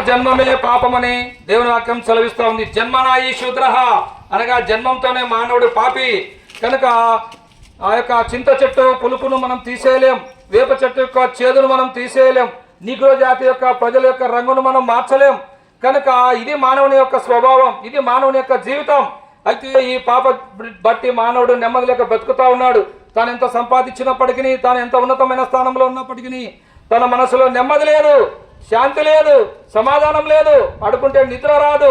జన్మమే పాపమని దేవుని వాక్యం సెలవిస్తూ ఉంది. జన్మనాయి శూద్రః అనగా జన్మంతోనే మానవుడు పాపి. కనుక ఆ యొక్క చింత చెట్టు పులుపును మనం తీసేయలేం, వేప చెట్టు యొక్క చేదును మనం తీసేయలేం, నీగ్రో జాతి యొక్క ప్రజల యొక్క రంగును మనం మార్చలేం. కనుక ఇది మానవుని యొక్క స్వభావం, ఇది మానవుని యొక్క జీవితం. అయితే ఈ పాప బట్టి మానవుడు నెమ్మది లేక బతుకుతా ఉన్నాడు. తాను ఎంత సంపాదించినప్పటికీ, తాను ఎంత ఉన్నతమైన స్థానంలో ఉన్నప్పటికీ తన మనసులో నెమ్మది లేదు, శాంతి లేదు, సమాధానం లేదు, పడుకుంటే నిద్ర రాదు,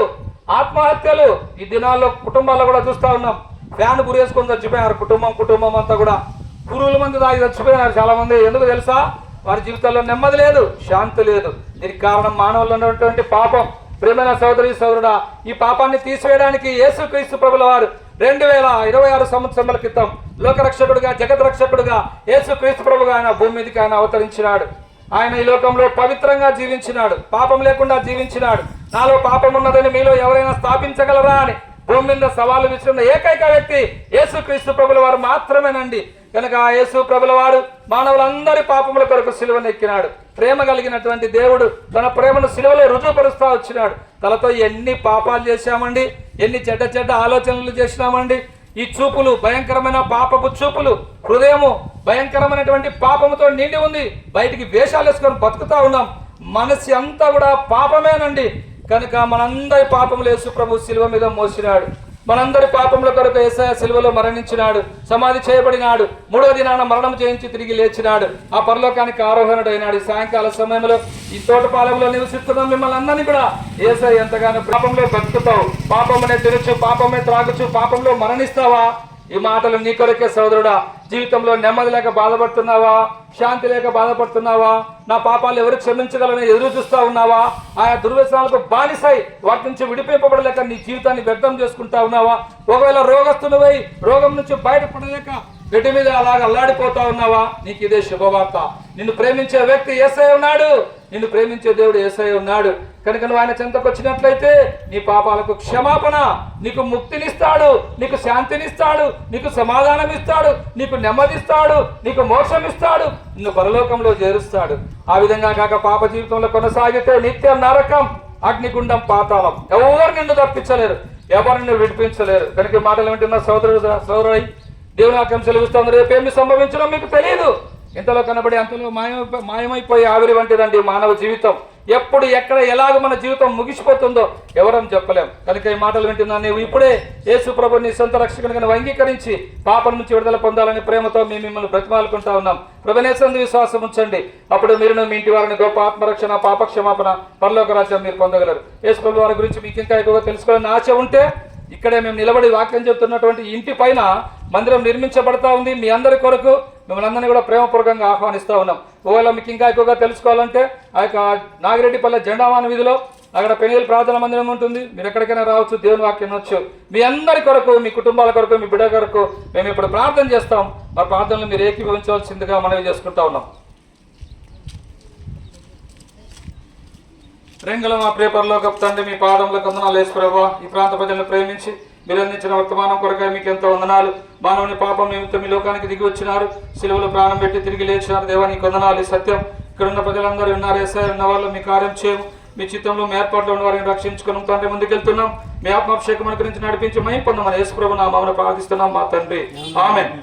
ఆత్మహత్యలు ఈ దినాల్లో కుటుంబాల్లో కూడా చూస్తూ ఉన్నాం. ఫ్యాన్ గురేసుకొని చచ్చిపోయినారు కుటుంబం అంతా కూడా. పురుగుల మంది తాగి చచ్చిపోయినారు చాలా మంది. ఎందుకు తెలుసా? వారి జీవితాల్లో నెమ్మది లేదు, శాంతి లేదు. దీనికి కారణం మానవుల్లో ఉన్నటువంటి పాపం. ప్రియమైన సోదరి సోదరుడా, ఈ పాపాన్ని తీసివేయడానికి యేసుక్రీస్తు ప్రభుల వారు 2026 సంవత్సరాల క్రితం లోకరక్షకుడుగా, జగద్రక్షకుడుగా యేసుక్రీస్తు ప్రభుగా ఆయన భూమి మీదకి ఆయన అవతరించినాడు. ఆయన ఈ లోకంలో పవిత్రంగా జీవించినాడు, పాపం లేకుండా జీవించినాడు. నాలో పాపం ఉన్నదని మీలో ఎవరైనా స్థాపించగలరా అని భూమి మీద సవాలు విసిరిన ఏకైక వ్యక్తి యేసుక్రీస్తు ప్రభుల వారు మాత్రమేనండి. కనుక ఆ యేసు ప్రభుల వారు మానవులందరి పాపముల కొరకు సిలువను ఎక్కినాడు. ప్రేమ కలిగినటువంటి దేవుడు తన ప్రేమను సిలువలో రుజువుపరుస్తూ వచ్చినాడు. తనతో ఎన్ని పాపాలు చేశామండి, ఎన్ని చెడ్డ ఆలోచనలు చేసినామండి. ఈ చూపులు భయంకరమైన పాపపు చూపులు, హృదయము భయంకరమైనటువంటి పాపముతో నిండి ఉంది. బయటికి వేషాలు వేసుకొని బతుకుతా ఉన్నాం. మనసు అంతా కూడా పాపమేనండి. కనుక మనందరి పాపములు యేసు ప్రభు శిలువ మీద మోసినాడు. మనందరి పాపముల కొరకు యేసయ్య శిలువలో మరణించినాడు, సమాధి చేయబడినాడు, 3వ దినాన మరణం చేయించి తిరిగి లేచినాడు, ఆ పరలోకానికి ఆరోహణుడైనాడు. సాయంకాల సమయంలో ఈ తోటపాలెంలో నివసిస్తున్న మిమ్మల్ని అందరినీ కూడా యేసయ్య ఎంతగానో పాపంలో బతుకుతావు, పాపమునే తినచ్చు, పాపమే త్రాగచ్చు, పాపంలో మరణిస్తావా? ఈ మాటలు నీ కొరకే సోదరుడా. జీవితంలో నెమ్మది లేక బాధపడుతున్నావా? శాంతి లేక బాధపడుతున్నావా? నా పాపాలు ఎవరు క్షమించగలని ఎదురు చూస్తా ఉన్నావా? ఆయా దుర్వ్యసనాలకు బానిసై వాటి నుంచి విడిపింపబడలేక నీ జీవితాన్ని వ్యర్థం చేసుకుంటా ఉన్నావా? ఒకవేళ రోగస్తునివై రోగం నుంచి బయటపడలేక గడ్డి మీద అలాగ అల్లాడిపోతా ఉన్నావా? నీకు ఇదే శుభవార్త. నిన్ను ప్రేమించే వ్యక్తి యేసయ్య ఉన్నాడు, నిన్ను ప్రేమించే దేవుడు యేసయ్య ఉన్నాడు. కనుక నువ్వు ఆయన చెంతకు వచ్చినట్లయితే నీ పాపాలకు క్షమాపణ, నీకు ముక్తినిస్తాడు, నీకు శాంతినిస్తాడు, నీకు సమాధానం ఇస్తాడు, నీకు నెమ్మదిస్తాడు, నీకు మోక్షం ఇస్తాడు, నిన్ను పరలోకంలో చేరుస్తాడు. ఆ విధంగా కాక పాప జీవితంలో కొనసాగితే నిత్య నరకం, అగ్నిగుండం, పాతాళం. ఎవరు నిన్ను తప్పించలేరు, ఎవరు నిన్ను విడిపించలేరు. కనుక మాటలు వింటున్న సోదరుడై దేవుని వాక్యం సెలవిస్తుంది, రేపేమి సంభవించడో మీకు తెలియదు. ఇంతలో కనబడి అంతలో మాయమైపోయే ఆవిరి వంటిదండి మానవ జీవితం. ఎప్పుడు ఎక్కడ ఎలాగ మన జీవితం ముగిసిపోతుందో ఎవరం చెప్పలేం. కనుక ఈ మాటలు వింటున్నా నీవు ఇప్పుడే యేసు ప్రభు నీ సొంత రక్షకునిగా అంగీకరించి పాపం నుంచి విడుదల పొందాలని ప్రేమతో మేము మిమ్మల్ని బ్రతిమాలుకుంటా ఉన్నాం. ప్రభునేసందు విశ్వాసం ఉంచండి, అప్పుడు మీరును మీ ఇంటి వారిని గొప్ప ఆత్మరక్షణ, పాప క్షమాపణ, పరలోక రాజ్యం మీరు పొందగలరు. యేసు ప్రభు వారి గురించి మీకు ఇంకా ఎక్కువగా తెలుసుకోవాలని ఆశ ఉంటే ఇక్కడే మేము నిలబడి వాక్యం చెప్తున్నటువంటి ఇంటి పైన మందిరం నిర్మించబడతా ఉంది. మీ అందరి కొరకు మిమ్మల్ని అందరినీ కూడా ప్రేమపూర్వకంగా ఆహ్వానిస్తూ ఉన్నాం. ఒకవేళ మీకు ఇంకా ఎక్కువగా తెలుసుకోవాలంటే ఆ యొక్క నాగిరెడ్డిపల్లె జెండామాన వీధిలో అక్కడ పెనుగోలు ప్రార్థన మందిరం ఉంటుంది. మీరు ఎక్కడికైనా రావచ్చు, దేవుని వాక్యం వచ్చు. మీ అందరి కొరకు, మీ కుటుంబాల కొరకు, మీ బిడ్డ కొరకు మేము ఇప్పుడు ప్రార్థన చేస్తాం. మా ప్రార్థనలు మీరు ఏకీభవించవలసిందిగా మనవి చేసుకుంటా ఉన్నాం. రెంగల మా ప్రియ పరలోకపు తండ్రి, మీ పాదములకు వందనాలు యేసు ప్రభువా. ఈ ప్రాంత ప్రజలను ప్రేమించి మీరు అందించిన వర్తమానం కొరకై మీకు ఎంతో వందనాలు. మానవుని పాపం నిమిత్తం మీ లోకానికి దిగి వచ్చినారు, సిలువలో ప్రాణం పెట్టి తిరిగి లేచినారు. దేవా నీకు వందనాలు. ఈ సత్యం ఇక్కడున్న ప్రజలందరూ ఉన్నారు. యేసయ్య ఉన్న వాళ్ళు మీ కార్యం చేయము, మీ చిత్తంలో మీ ఏర్పాట్లో ఉన్న వారిని రక్షించుకున్నాం తండ్రి. ముందుకెళ్తున్నాం. మీ ఆత్మాభిషేకం గురించి నడిపించి మహిమ పొందమని యేసు ప్రభు నామమున ప్రార్థిస్తున్నాం మా తండ్రి. ఆమేన్.